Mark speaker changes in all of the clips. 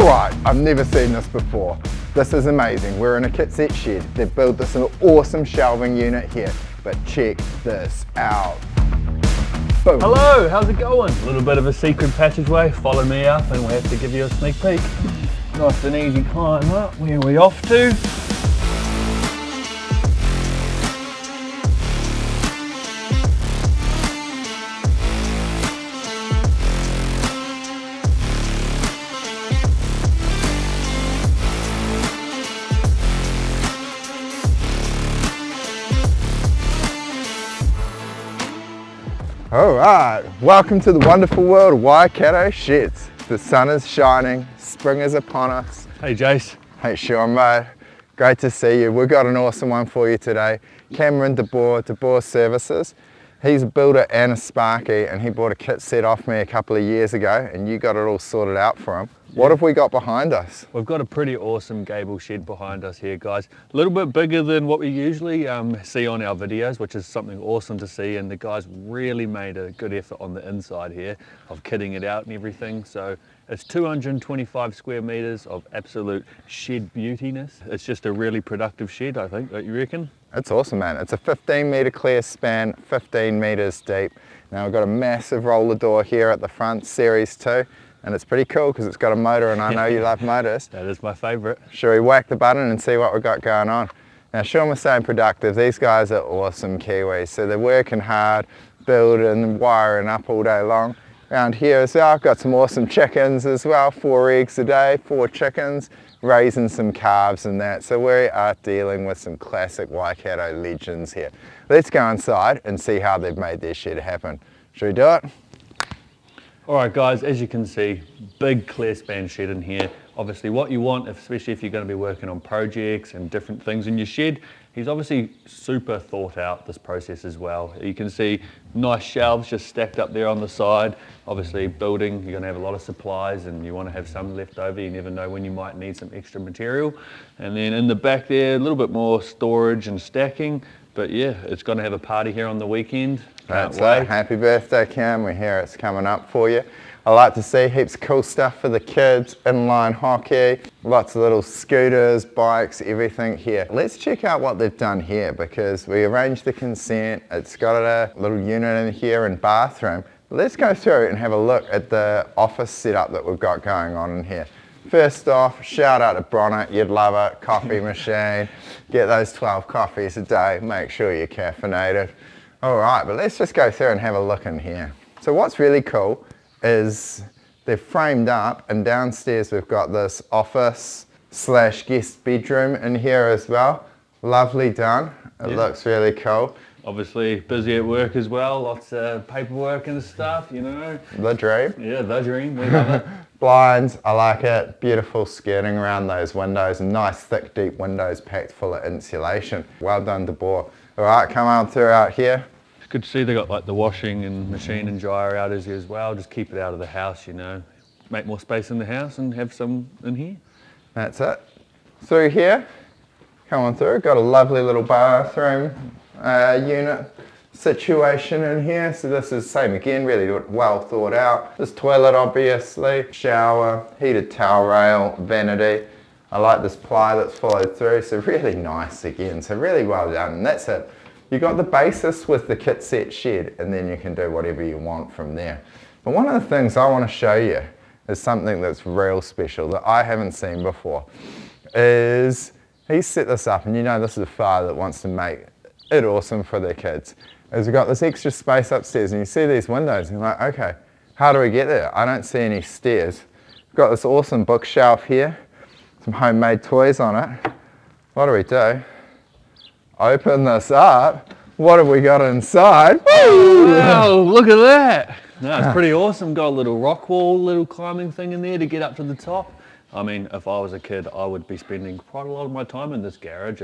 Speaker 1: Alright, I've never seen this before. This is amazing. We're in a Kitset shed. They've built this awesome shelving unit here, but check this out. Boom.
Speaker 2: Hello, how's it going? A little bit of a secret passageway. Follow me up and we'll have to give you a sneak peek. Nice and easy climb up. Where are we off to?
Speaker 1: Alright, welcome to the wonderful world of Waikato Sheds. The sun is shining, spring is upon us.
Speaker 2: Hey Jace.
Speaker 1: Hey Sean mate, great to see you. We've got an awesome one for you today. Cameron de Boer Services. He's a builder and a sparky, and he bought a Kitset off me a couple of years ago, and you got it all sorted out for him. What have we got behind us?
Speaker 2: We've got a pretty awesome gable shed behind us here, guys. A little bit bigger than what we usually see on our videos, which is something awesome to see, and the guys really made a good effort on the inside here of kitting it out and everything. So it's 225 square meters of absolute shed beautiness. It's just a really productive shed, I think, don't you reckon?
Speaker 1: It's awesome, man. It's a 15-meter clear span, 15 meters deep. Now we've got a massive roller door here at the front, Series 2. And it's pretty cool because it's got a motor, and I know you love motors.
Speaker 2: That is my favourite.
Speaker 1: Should we whack the button and see what we've got going on? Now Sean was saying productive. These guys are awesome Kiwis. So they're working hard, building and wiring up all day long. Around here as well, I've got some awesome chickens as well. 4 eggs a day, 4 chickens, raising some calves and that. So we are dealing with some classic Waikato legends here. Let's go inside and see how they've made their shed happen. Should we do it?
Speaker 2: Alright guys, as you can see, big clear span shed in here. Obviously what you want, especially if you're going to be working on projects and different things in your shed, he's obviously super thought out this process as well. You can see nice shelves just stacked up there on the side. Obviously building, you're going to have a lot of supplies and you want to have some left over. You never know when you might need some extra material. And then in the back there, a little bit more storage and stacking. But yeah, it's going to have a party here on the weekend.
Speaker 1: That's it. Happy birthday, Cam. We hear it's coming up for you. I like to see heaps of cool stuff for the kids, inline hockey, lots of little scooters, bikes, everything here. Let's check out what they've done here, because we arranged the consent. It's got a little unit in here and bathroom. Let's go through and have a look at the office setup that we've got going on in here. First off, shout out to Bronnet, you'd love it, coffee machine. Get those 12 coffees a day, make sure you're caffeinated. All right, but let's just go through and have a look in here. So what's really cool is they're framed up, and downstairs we've got this office / guest bedroom in here as well. Lovely done, it looks really cool.
Speaker 2: Obviously busy at work as well, lots of paperwork and stuff, you know.
Speaker 1: The dream.
Speaker 2: Yeah, the dream, we love it.
Speaker 1: Blinds, I like it. Beautiful skirting around those windows, and nice thick deep windows packed full of insulation. Well done, de Boer. All right, come on through out here.
Speaker 2: It's good to see they got like the washing and machine and dryer out as well. Just keep it out of the house, you know. Make more space in the house and have some in here.
Speaker 1: That's it. Through here, come on through. Got a lovely little bathroom unit situation in here. So this is same again, really well thought out. This toilet obviously, shower, heated towel rail, vanity. I like this ply that's followed through, so really nice again. So really well done, and that's it. You got the basis with the Kitset shed, and then you can do whatever you want from there. But one of the things I want to show you is something that's real special that I haven't seen before. Is he's set this up, and you know this is a father that wants to make it awesome for their kids. Is we've got this extra space upstairs, and you see these windows, and you're like, okay, how do we get there? I don't see any stairs. We've got this awesome bookshelf here, some homemade toys on it. What do? Open this up. What have we got inside?
Speaker 2: Wow, look at that. No, it's pretty awesome. Got a little rock wall, little climbing thing in there to get up to the top. I mean, if I was a kid, I would be spending quite a lot of my time in this garage.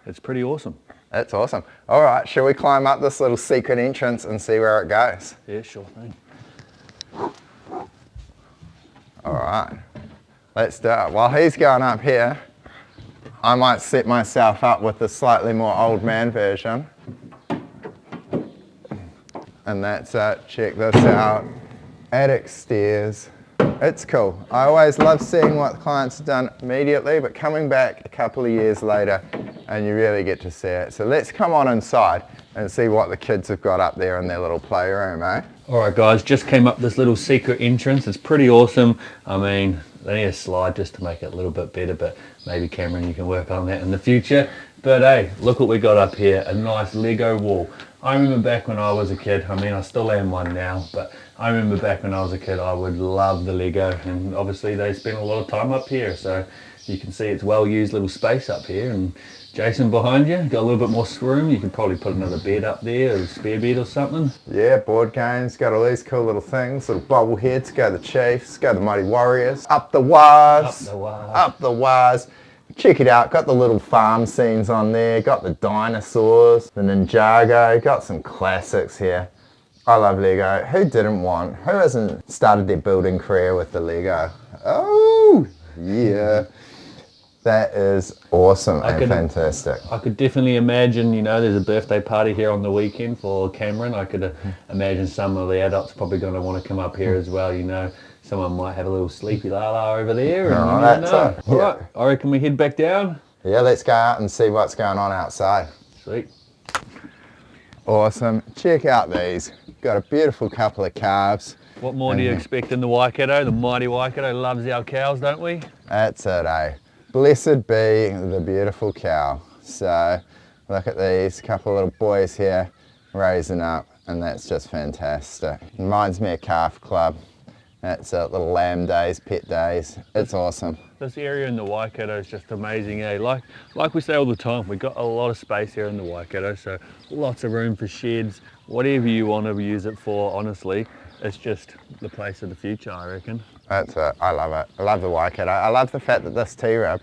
Speaker 2: It's pretty awesome.
Speaker 1: That's awesome. All right, shall we climb up this little secret entrance and see where it goes?
Speaker 2: Yeah, sure thing.
Speaker 1: All right, let's do it. While he's going up here, I might set myself up with the slightly more old man version. And that's it, check this out. Attic stairs, It's cool. I always love seeing what the clients have done immediately, but coming back a couple of years later and you really get to see it. So let's come on inside and see what the kids have got up there in their little playroom, eh?
Speaker 2: All right, guys, just came up this little secret entrance. It's pretty awesome. I mean, they need a slide just to make it a little bit better, but maybe Cameron, you can work on that in the future. But hey, look what we got up here, a nice Lego wall. I remember back when I was a kid, I mean, I still am one now, but I remember back when I was a kid, I would love the Lego, and obviously they spend a lot of time up here, so you can see it's well-used little space up here. And Jason, behind you, got a little bit more room. You could probably put another bed up there, or a spare bed or something.
Speaker 1: Yeah, board games, got all these cool little things, little bobbleheads, go the Chiefs, go the Mighty Warriors, up the Waz, up the Waz. Check it out, got the little farm scenes on there, got the dinosaurs, the Ninjago, got some classics here. I love Lego. Who hasn't started their building career with the Lego? Oh, yeah. That is awesome and fantastic.
Speaker 2: I could definitely imagine, you know, there's a birthday party here on the weekend for Cameron. I could imagine some of the adults probably going to want to come up here as well, you know. Someone might have a little sleepy lala over there. And
Speaker 1: oh, that's it.
Speaker 2: All right, I reckon we head back down.
Speaker 1: Yeah, let's go out and see what's going on outside.
Speaker 2: Sweet.
Speaker 1: Awesome. Check out these. Got a beautiful couple of calves.
Speaker 2: What more do you expect in the Waikato? The mighty Waikato loves our cows, don't we?
Speaker 1: That's it, eh? Blessed be the beautiful cow. So look at these couple of little boys here raising up, and that's just fantastic. Reminds me of Calf Club. That's little lamb days, pet days. It's awesome.
Speaker 2: This area in the Waikato is just amazing, eh? Like we say all the time, we've got a lot of space here in the Waikato, so lots of room for sheds, whatever you want to use it for, honestly. It's just the place of the future, I reckon.
Speaker 1: That's it. I love it. I love the Waikato. I love the fact that this T-rib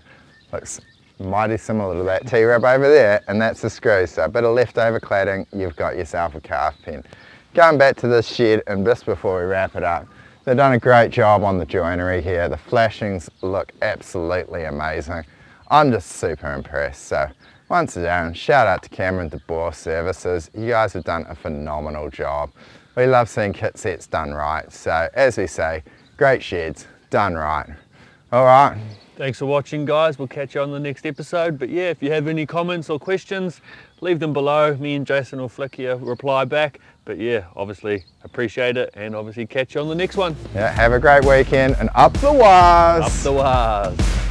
Speaker 1: looks mighty similar to that T-rib over there, and that's the screw. So a bit of leftover cladding, you've got yourself a calf pen. Going back to this shed, and just before we wrap it up, they've done a great job on the joinery here. The flashings look absolutely amazing. I'm just super impressed. So once again, shout out to Cameron to Boer Services. You guys have done a phenomenal job. We love seeing kit sets done right. So as we say, great sheds, done right. All right.
Speaker 2: Thanks for watching, guys. We'll catch you on the next episode. But yeah, if you have any comments or questions, leave them below. Me and Jason will flick you a reply back. But yeah, obviously appreciate it, and obviously catch you on the next one.
Speaker 1: Yeah, have a great weekend, and up the Waz.
Speaker 2: Up the Waz.